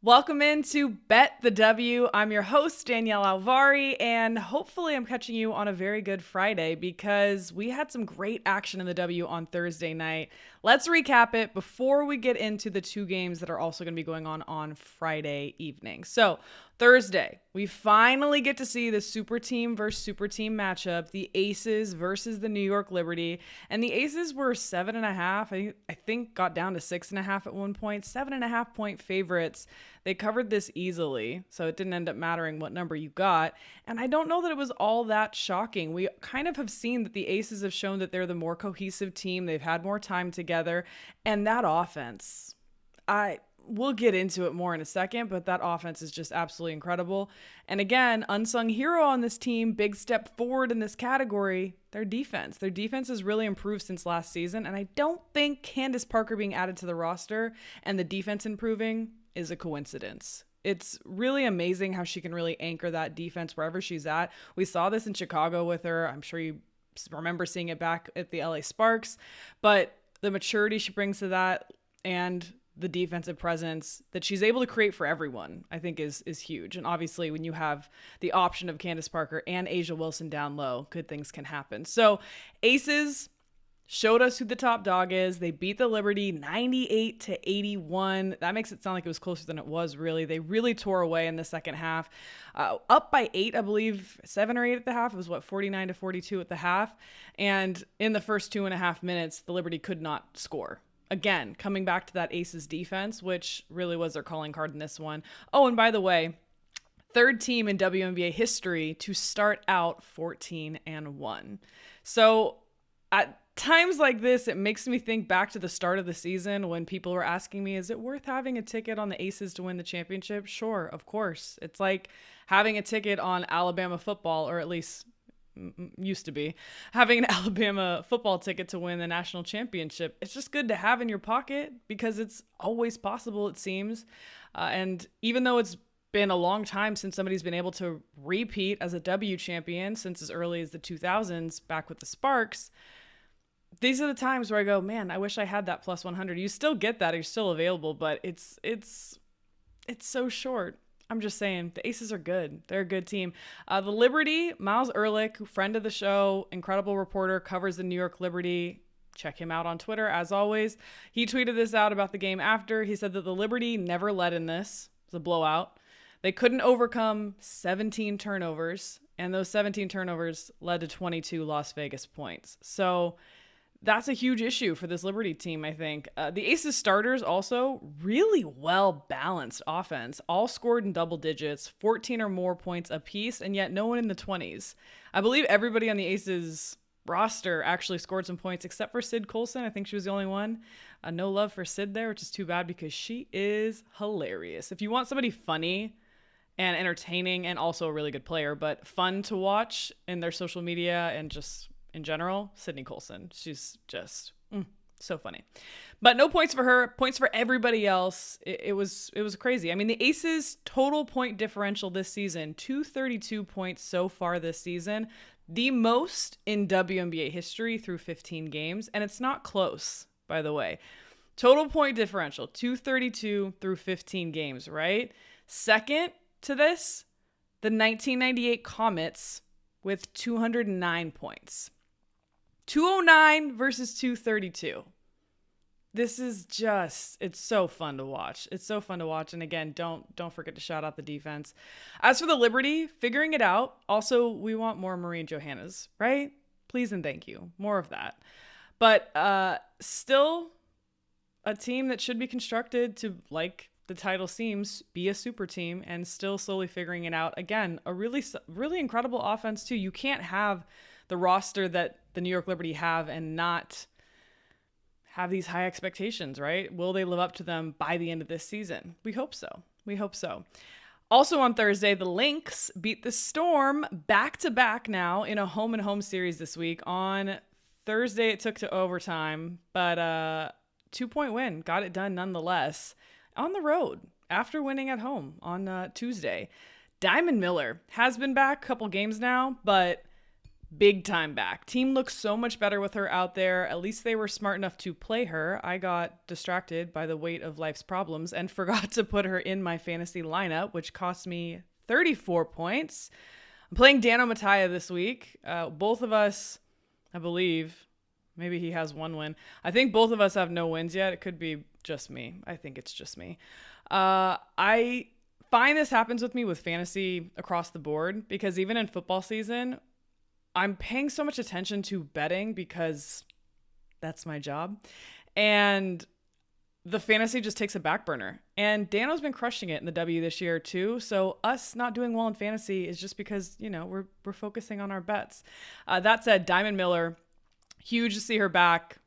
Welcome into Bet the W. I'm your host, Danielle Alvari, and hopefully I'm catching you on a very good Friday because we had some great action in the W on Thursday night. Let's recap it before we get into the two games that are also going to be going on Friday evening. So, Thursday, we finally get to see the super team versus super team matchup, the Aces versus the New York Liberty. And the Aces were 7.5. I think got down to 6.5 at one point, 7.5 point favorites. They covered this easily, so it didn't end up mattering what number you got. And I don't know that it was all that shocking. We kind of have seen that the Aces have shown that they're the more cohesive team. They've had more time together. And that offense, we'll get into it more in a second, but that offense is just absolutely incredible. And again, unsung hero on this team, big step forward in this category, their defense. Their defense has really improved since last season, and I don't think Candace Parker being added to the roster and the defense improving is a coincidence. It's really amazing how she can really anchor that defense wherever she's at. We saw this in Chicago with her. I'm sure you remember seeing it back at the LA Sparks, but the maturity she brings to that and the defensive presence that she's able to create for everyone, I think is huge. And obviously when you have the option of Candace Parker and Asia Wilson down low, good things can happen. So Aces showed us who the top dog is. They beat the Liberty 98-81. That makes it sound like it was closer than it was, really. They really tore away in the second half. Up by 8, I believe, 7 or 8 at the half. It was, 49-42 at the half. And in the first 2.5 minutes, the Liberty could not score. Again, coming back to that Aces defense, which really was their calling card in this one. Oh, and by the way, third team in WNBA history to start out 14-1. So at times like this, it makes me think back to the start of the season when people were asking me, is it worth having a ticket on the Aces to win the championship? Sure, of course. It's like having a ticket on Alabama football, or at least used to be having an Alabama football ticket to win the national championship. It's just good to have in your pocket because it's always possible, it seems. And even though it's been a long time since somebody's been able to repeat as a W champion, since as early as the 2000s back with the Sparks, these are the times where I go, man, I wish I had that plus 100. You still get that. You're still available, but it's so short. I'm just saying, the Aces are good. They're a good team. The Liberty, Miles Ehrlich, friend of the show, incredible reporter, covers the New York Liberty. Check him out on Twitter, as always. He tweeted this out about the game after. He said that the Liberty never led in this. It was a blowout. They couldn't overcome 17 turnovers, and those 17 turnovers led to 22 Las Vegas points. So that's a huge issue for this Liberty team, I think. The Aces starters also really well-balanced offense, all scored in double digits, 14 or more points apiece, and yet no one in the 20s. I believe everybody on the Aces roster actually scored some points except for Sid Colson. I think she was the only one. No love for Sid there, which is too bad because she is hilarious. If you want somebody funny and entertaining and also a really good player, but fun to watch in their social media and just in general, Sydney Colson. She's just so funny. But no points for her, points for everybody else. It was crazy. I mean, the Aces total point differential this season, 232 points so far this season, the most in WNBA history through 15 games. And it's not close, by the way. Total point differential, 232 through 15 games, right? Second to this, the 1998 Comets with 209 points. 209 versus 232. This is just, it's so fun to watch. It's so fun to watch. And again, don't forget to shout out the defense. As for the Liberty, figuring it out. Also, we want more Maureen Johannes, right? Please and thank you. More of that. But still a team that should be constructed to, like the title seems, be a super team and still slowly figuring it out. Again, a really, really incredible offense too. You can't have the roster that the New York Liberty have and not have these high expectations, right? Will they live up to them by the end of this season? We hope so. We hope so. Also on Thursday, the Lynx beat the Storm back-to-back now in a home-and-home series this week. On Thursday, it took to overtime, but 2-point win. Got it done nonetheless. On the road after winning at home on Tuesday. Diamond Miller has been back a couple games now, but big time back. Team looks so much better with her out there. At least they were smart enough to play her. I got distracted by the weight of life's problems and forgot to put her in my fantasy lineup, which cost me 34 points. I'm playing Dano Mattia this week. Both of us, I believe, maybe he has one win. I think both of us have no wins yet. It could be just me. I think it's just me. I find this happens with me with fantasy across the board because even in football season, I'm paying so much attention to betting because that's my job. And the fantasy just takes a back burner. And Dano's been crushing it in the W this year too. So us not doing well in fantasy is just because, we're focusing on our bets. That said, Diamond Miller, huge to see her back.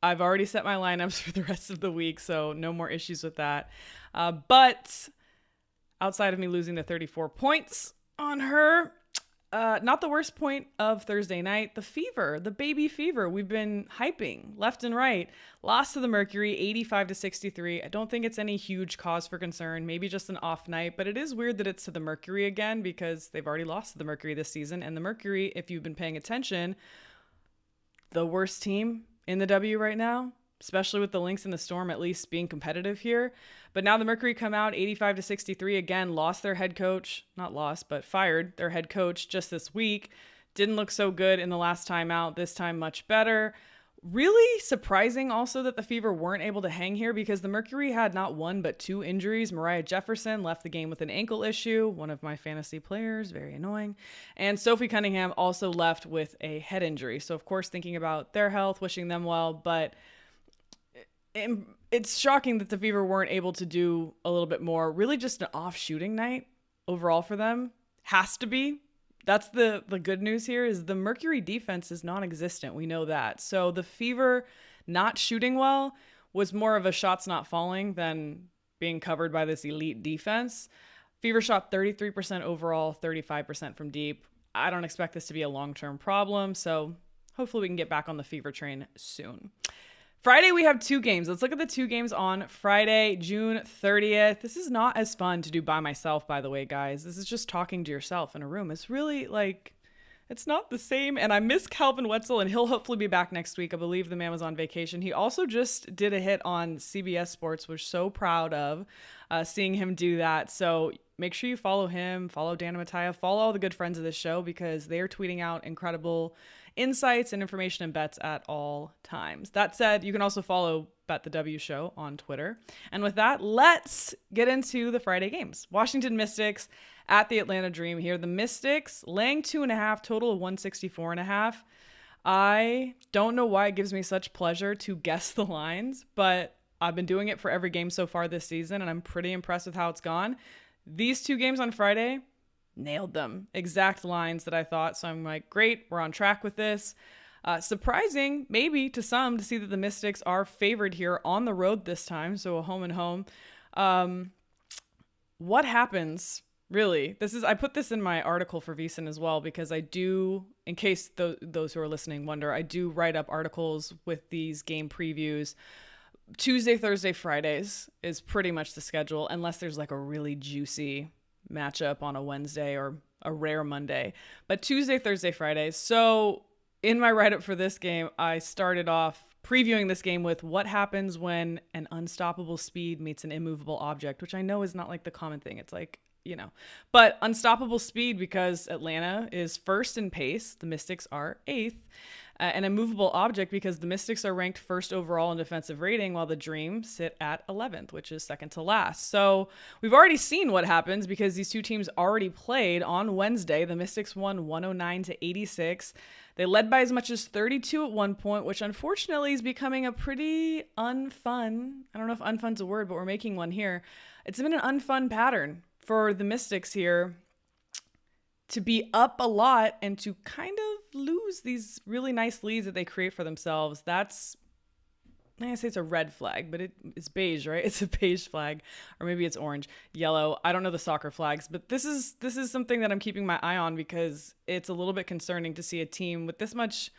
I've already set my lineups for the rest of the week, so no more issues with that. But outside of me losing the 34 points on her, not the worst point of Thursday night, the baby fever we've been hyping left and right, lost to the Mercury 85-63. I don't think it's any huge cause for concern, maybe just an off night, but it is weird that it's to the Mercury again because they've already lost to the Mercury this season. And the Mercury, if you've been paying attention, the worst team in the W right now, especially with the Lynx and the Storm at least being competitive here. But now the Mercury come out 85-63 again, fired their head coach just this week. Didn't look so good in the last time out. This time much better. Really surprising also that the Fever weren't able to hang here because the Mercury had not one but two injuries. Mariah Jefferson left the game with an ankle issue, one of my fantasy players, very annoying. And Sophie Cunningham also left with a head injury. So of course thinking about their health, wishing them well, but it's shocking that the Fever weren't able to do a little bit more. Really just an off shooting night overall for them. Has to be. That's the good news here is the Mercury defense is non-existent. We know that. So the Fever not shooting well was more of a shots not falling than being covered by this elite defense. Fever shot 33% overall, 35% from deep. I don't expect this to be a long-term problem. So hopefully we can get back on the Fever train soon. Friday, we have two games. Let's look at the two games on Friday, June 30th. This is not as fun to do by myself, by the way, guys. This is just talking to yourself in a room. It's really it's not the same. And I miss Calvin Wetzel, and he'll hopefully be back next week. I believe the man was on vacation. He also just did a hit on CBS Sports. We're so proud of seeing him do that. So make sure you follow him, follow Dana Mattia, follow all the good friends of this show because they are tweeting out incredible insights and information and bets at all times. That said, you can also follow Bet the W Show on Twitter. And with that, let's get into the Friday games. Washington Mystics at the Atlanta Dream here. The Mystics laying 2.5, total of 164.5. I don't know why it gives me such pleasure to guess the lines, but I've been doing it for every game so far this season, and I'm pretty impressed with how it's gone. These two games on Friday, nailed them. Exact lines that I thought. So I'm like, great, we're on track with this. Surprising, maybe to some, to see that the Mystics are favored here on the road this time. So a home and home. What happens, really? I put this in my article for VSiN as well, because I do, in case those who are listening wonder, I do write up articles with these game previews. Tuesday, Thursday, Fridays is pretty much the schedule, unless there's like a really juicy matchup on a Wednesday or a rare Monday, but Tuesday, Thursday, Fridays. So in my write-up for this game, I started off previewing this game with what happens when an unstoppable speed meets an immovable object, which I know is not like the common thing. It's like, but unstoppable speed because Atlanta is first in pace. The Mystics are 8th. An immovable object because the Mystics are ranked first overall in defensive rating while the Dream sit at 11th, which is second to last. So we've already seen what happens because these two teams already played on Wednesday. The Mystics won 109-86. They led by as much as 32 at one point, which unfortunately is becoming a pretty unfun. I don't know if unfun's a word, but we're making one here. It's been an unfun pattern for the Mystics here to be up a lot and to kind of lose these really nice leads that they create for themselves. That's, I say it's a red flag, but it's beige, right? It's a beige flag, or maybe it's orange, yellow. I don't know the soccer flags, but this is something that I'm keeping my eye on because it's a little bit concerning to see a team with this much,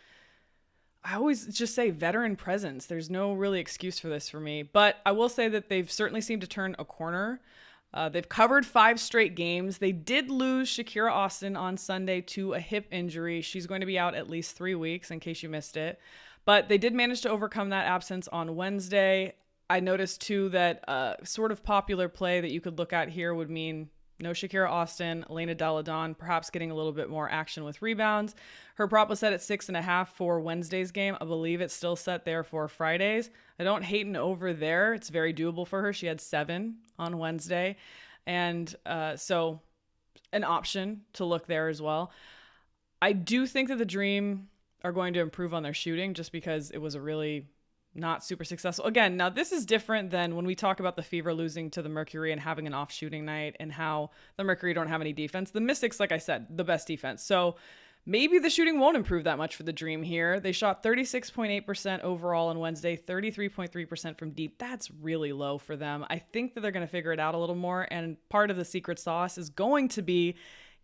I always just say veteran presence. There's no really excuse for this for me, but I will say that they've certainly seemed to turn a corner. They've covered 5 straight games. They did lose Shakira Austin on Sunday to a hip injury. She's going to be out at least 3 weeks in case you missed it. But they did manage to overcome that absence on Wednesday. I noticed too that sort of popular play that you could look at here would mean no Shakira Austin, Elena Delle Donne, perhaps getting a little bit more action with rebounds. Her prop was set at 6.5 for Wednesday's game. I believe it's still set there for Fridays. I don't hate an over there. It's very doable for her. She had 7 on Wednesday. And so an option to look there as well. I do think that the Dream are going to improve on their shooting just because it was a really not super successful. Again, now this is different than when we talk about the Fever losing to the Mercury and having an off shooting night and how the Mercury don't have any defense. The Mystics, like I said, the best defense. So maybe the shooting won't improve that much for the Dream here. They shot 36.8% overall on Wednesday, 33.3% from deep. That's really low for them. I think that they're going to figure it out a little more. And part of the secret sauce is going to be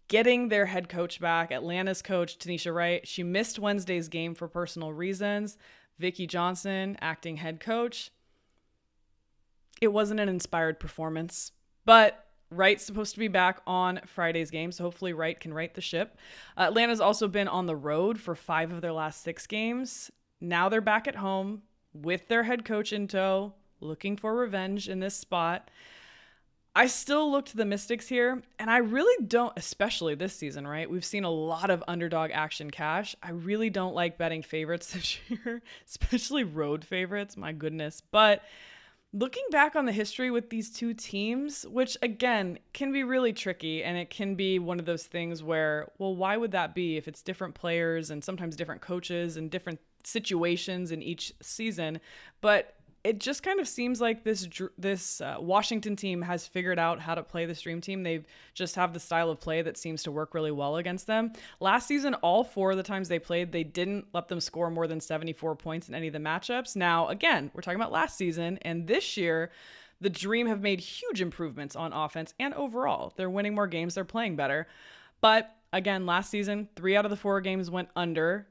getting their head coach back, Atlanta's coach, Tanisha Wright. She missed Wednesday's game for personal reasons. Vicky Johnson, acting head coach. It wasn't an inspired performance, but Wright's supposed to be back on Friday's game, so hopefully Wright can right the ship. Atlanta's also been on the road for 5 of their last 6 games. Now they're back at home with their head coach in tow, looking for revenge in this spot. I still look to the Mystics here, and I really don't, especially this season, right? We've seen a lot of underdog action cash. I really don't like betting favorites this year, especially road favorites, my goodness. But looking back on the history with these two teams, which again can be really tricky, and it can be one of those things where, well, why would that be if it's different players and sometimes different coaches and different situations in each season? But it just kind of seems like this Washington team has figured out how to play this Dream team. They just have the style of play that seems to work really well against them. Last season, all 4 of the times they played, they didn't let them score more than 74 points in any of the matchups. Now, again, we're talking about last season, and this year, the Dream have made huge improvements on offense and overall. They're winning more games, they're playing better. But again, last season, 3 out of the 4 games went under.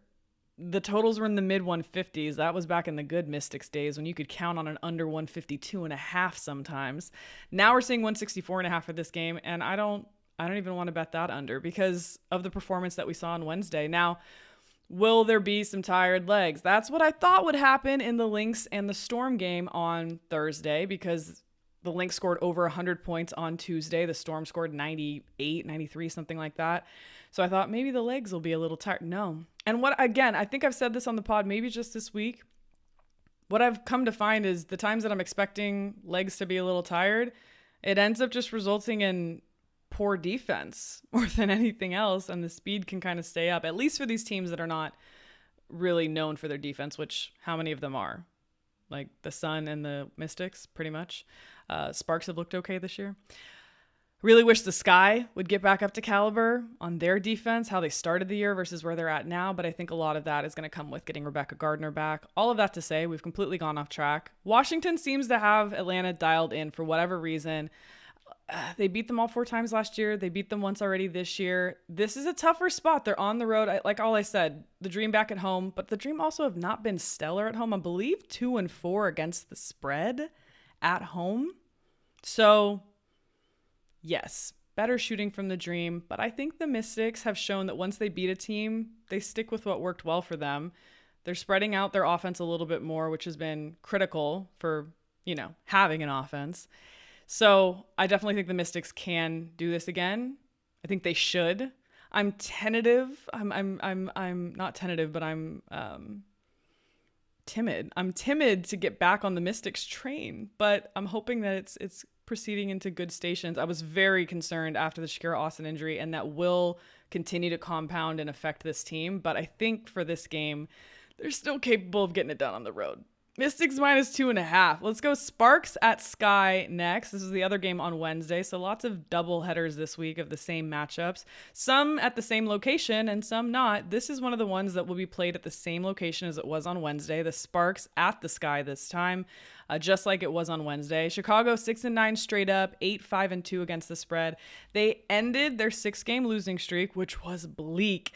The totals were in the mid 150s. That was back in the good Mystics days when you could count on an under 152.5 sometimes. Now we're seeing 164.5 for this game, and I don't even want to bet that under because of the performance that we saw on Wednesday. Now, will there be some tired legs? That's what I thought would happen in the Lynx and the Storm game on Thursday because the Lynx scored over 100 points on Tuesday. The Storm scored 98, 93, something like that. So I thought maybe the legs will be a little tired. No. And I think I've said this on the pod, maybe just this week. What I've come to find is the times that I'm expecting legs to be a little tired, it ends up just resulting in poor defense more than anything else. And the speed can kind of stay up, at least for these teams that are not really known for their defense, which how many of them are? Like the Sun and the Mystics, pretty much. Sparks have looked okay this year. Really wish the Sky would get back up to caliber on their defense, how they started the year versus where they're at now. But I think a lot of that is going to come with getting Rebecca Gardner back. All of that to say, we've completely gone off track. Washington seems to have Atlanta dialed in for whatever reason. They beat them all 4 times last year. They beat them once already this year. This is a tougher spot. They're on the road. Like all I said, the Dream back at home, but the Dream also have not been stellar at home. I believe 2-4 against the spread at home. So yes, better shooting from the Dream, but I think the Mystics have shown that once they beat a team, they stick with what worked well for them. They're spreading out their offense a little bit more, which has been critical for, having an offense. So I definitely think the Mystics can do this again. I think they should. I'm tentative. I'm not tentative, but I'm timid. I'm timid to get back on the Mystics train, but I'm hoping that it's proceeding into good stations. I was very concerned after the Shakira Austin injury, and that will continue to compound and affect this team. But I think for this game, they're still capable of getting it done on the road. Mystics -2.5. Let's go Sparks at Sky next. This is the other game on Wednesday, so lots of double headers this week of the same matchups. Some at the same location and some not. This is one of the ones that will be played at the same location as it was on Wednesday. The Sparks at the Sky this time, just like it was on Wednesday. Chicago 6-9 straight up, 8-5-2 against the spread. They ended their 6-game losing streak, which was bleak,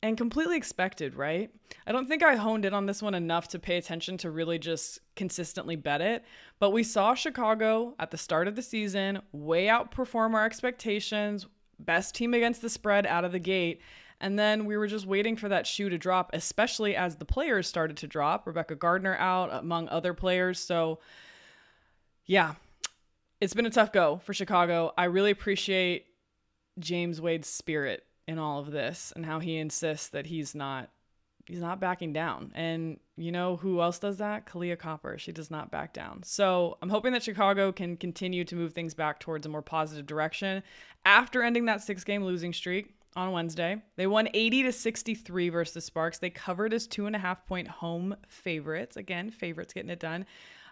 and completely expected, right? I don't think I honed in on this one enough to pay attention to really just consistently bet it. But we saw Chicago at the start of the season way outperform our expectations, best team against the spread out of the gate. And then we were just waiting for that shoe to drop, especially as the players started to drop. Rebecca Gardner out, among other players. So, yeah, it's been a tough go for Chicago. I really appreciate James Wade's spirit in all of this and how he insists that he's not backing down. And you know who else does that? Kalia Copper. She does not back down. So I'm hoping that Chicago can continue to move things back towards a more positive direction after ending that 6-game losing streak on Wednesday. They won 80-63 versus the Sparks. They covered as 2.5-point home favorites. Again, favorites getting it done.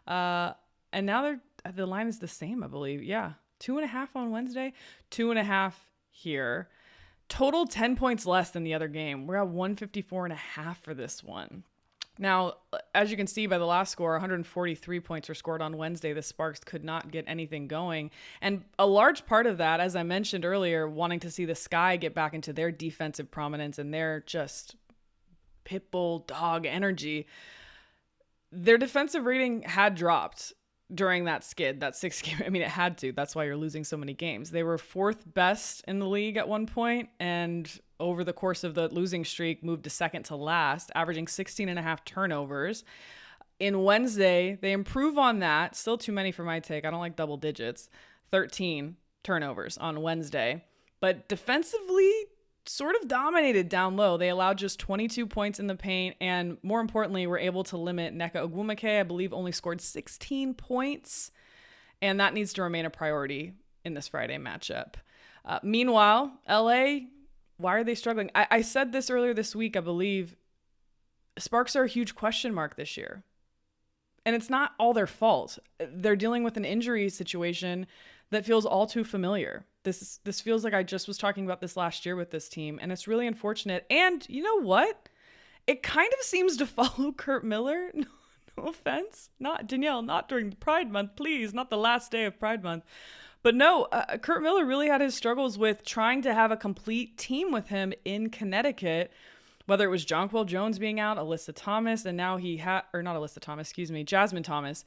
And now the line is the same, I believe. Yeah. 2.5 on Wednesday, 2.5 here. Total 10 points less than the other game. We're at 154.5 for this one. Now, as you can see by the last score, 143 points were scored on Wednesday. The Sparks could not get anything going. And a large part of that, as I mentioned earlier, wanting to see the Sky get back into their defensive prominence and their just pit bull dog energy. Their defensive rating had dropped during that skid, that 6-game. I mean, it had to. That's why you're losing so many games. They were 4th best in the league at one point, and over the course of the losing streak, moved to 2nd to last, averaging 16.5 turnovers. In Wednesday, they improve on that. Still too many for my take. I don't like double digits. 13 turnovers on Wednesday. But defensively, sort of dominated down low. They allowed just 22 points in the paint, and more importantly, were able to limit Nneka Ogwumike. I believe only scored 16 points, and that needs to remain a priority in this Friday matchup. Meanwhile, LA, why are they struggling? I said this earlier this week, I believe. Sparks are a huge question mark this year, and it's not all their fault. They're dealing with an injury situation that feels all too familiar. This feels like I just was talking about this last year with this team, and it's really unfortunate. And you know what? It kind of seems to follow Kurt Miller. No offense. Not Danielle, not during Pride Month, please. Not the last day of Pride Month. But no, Kurt Miller really had his struggles with trying to have a complete team with him in Connecticut, whether it was Jonquil Jones being out, Alyssa Thomas, and now Jasmine Thomas.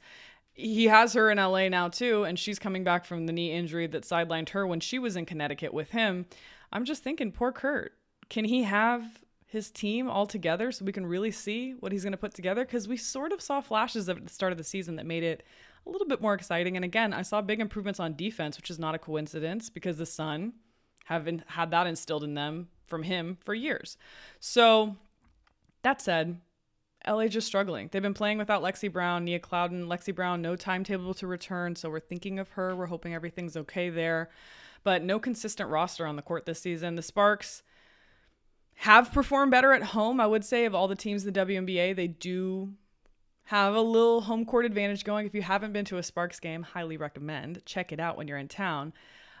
He has her in LA now too, and she's coming back from the knee injury that sidelined her when she was in Connecticut with him. I'm just thinking, poor Kurt. Can he have his team all together so we can really see what he's going to put together? Because we sort of saw flashes of it at the start of the season that made it a little bit more exciting. And again, I saw big improvements on defense, which is not a coincidence because the Sun haven't had that instilled in them from him for years. So that said, LA just struggling. They've been playing without Lexi Brown, Nia Clouden. Lexi Brown, no timetable to return, so we're thinking of her. We're hoping everything's okay there. But no consistent roster on the court this season. The Sparks have performed better at home, I would say, of all the teams in the WNBA. They do have a little home court advantage going. If you haven't been to a Sparks game, highly recommend. Check it out when you're in town.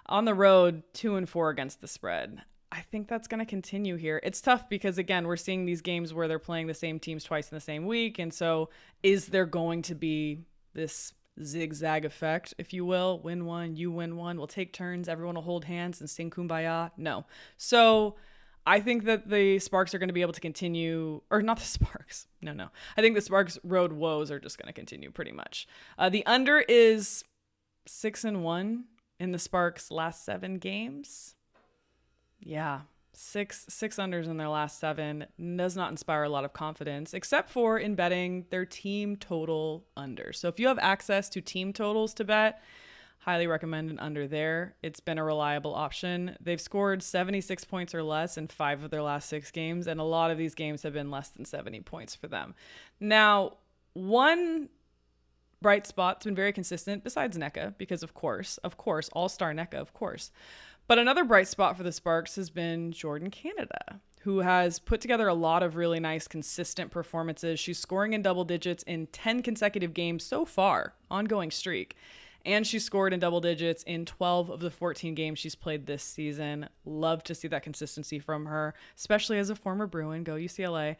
On the road, 2-4 against the spread. I think that's going to continue here. It's tough because, again, we're seeing these games where they're playing the same teams twice in the same week. And so is there going to be this zigzag effect, if you will? Win one, you win one. We'll take turns. Everyone will hold hands and sing Kumbaya. No. So I think that the Sparks are going to be able to continue, or not the Sparks. No. I think the Sparks' road woes are just going to continue pretty much. The under is 6-1 in the Sparks' last 7 games. Yeah, six unders in their last 7 does not inspire a lot of confidence, except for in betting their team total under. So if you have access to team totals to bet, highly recommend an under there. It's been a reliable option. They've scored 76 points or less in 5 of their last 6 games, and a lot of these games have been less than 70 points for them. Now, one bright spot's been very consistent, besides Nneka, because of course, all-star Nneka, of course. But another bright spot for the Sparks has been Jordan Canada, who has put together a lot of really nice, consistent performances. She's scoring in double digits in 10 consecutive games so far, ongoing streak. and she scored in double digits in 12 of the 14 games she's played this season. Love to see that consistency from her, especially as a former Bruin. Go UCLA.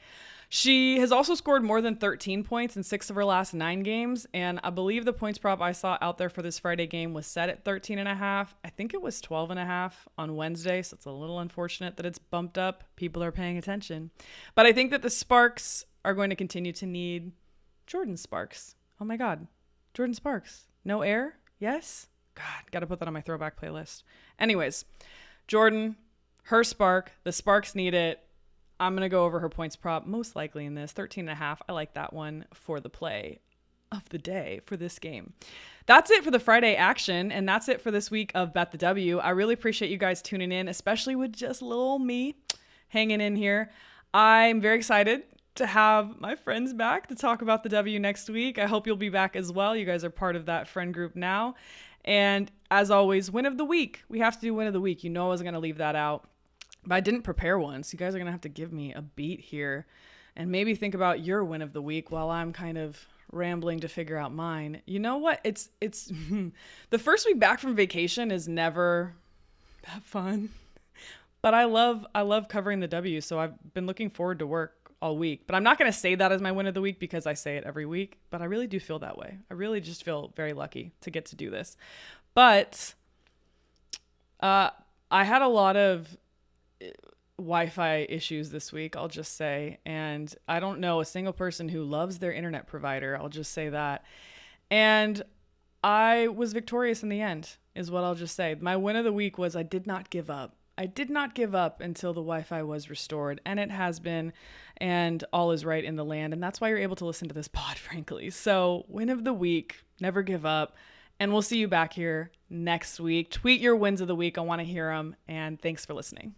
She has also scored more than 13 points in 6 of her last 9 games, and I believe the points prop I saw out there for this Friday game was set at 13.5. I think it was 12.5 on Wednesday, so it's a little unfortunate that it's bumped up. People are paying attention. But I think that the Sparks are going to continue to need Jordan Sparks. Oh my God. Jordan Sparks. No air? Yes? God, got to put that on my throwback playlist. Anyways, Jordan, her spark, the Sparks need it. I'm going to go over her points prop most likely in this 13.5. I like that one for the play of the day for this game. That's it for the Friday action. And that's it for this week of Bet the W. I really appreciate you guys tuning in, especially with just little me hanging in here. I'm very excited to have my friends back to talk about the W next week. I hope you'll be back as well. You guys are part of that friend group now. And as always, win of the week. We have to do win of the week. You know I was going to leave that out. But I didn't prepare one, so you guys are going to have to give me a beat here and maybe think about your win of the week while I'm kind of rambling to figure out mine. You know what? It's the first week back from vacation is never that fun. But I love covering the W, so I've been looking forward to work all week. But I'm not going to say that as my win of the week because I say it every week, but I really do feel that way. I really just feel very lucky to get to do this. But I had a lot of Wi-Fi issues this week, I'll just say, and I don't know a single person who loves their internet provider. I'll just say that. And I was victorious in the end, is what I'll just say. My win of the week was I did not give up. I did not give up until the Wi-Fi was restored, and it has been, and all is right in the land. And that's why you're able to listen to this pod, frankly. So win of the week, never give up. And we'll see you back here next week. Tweet your wins of the week. I want to hear them. And thanks for listening.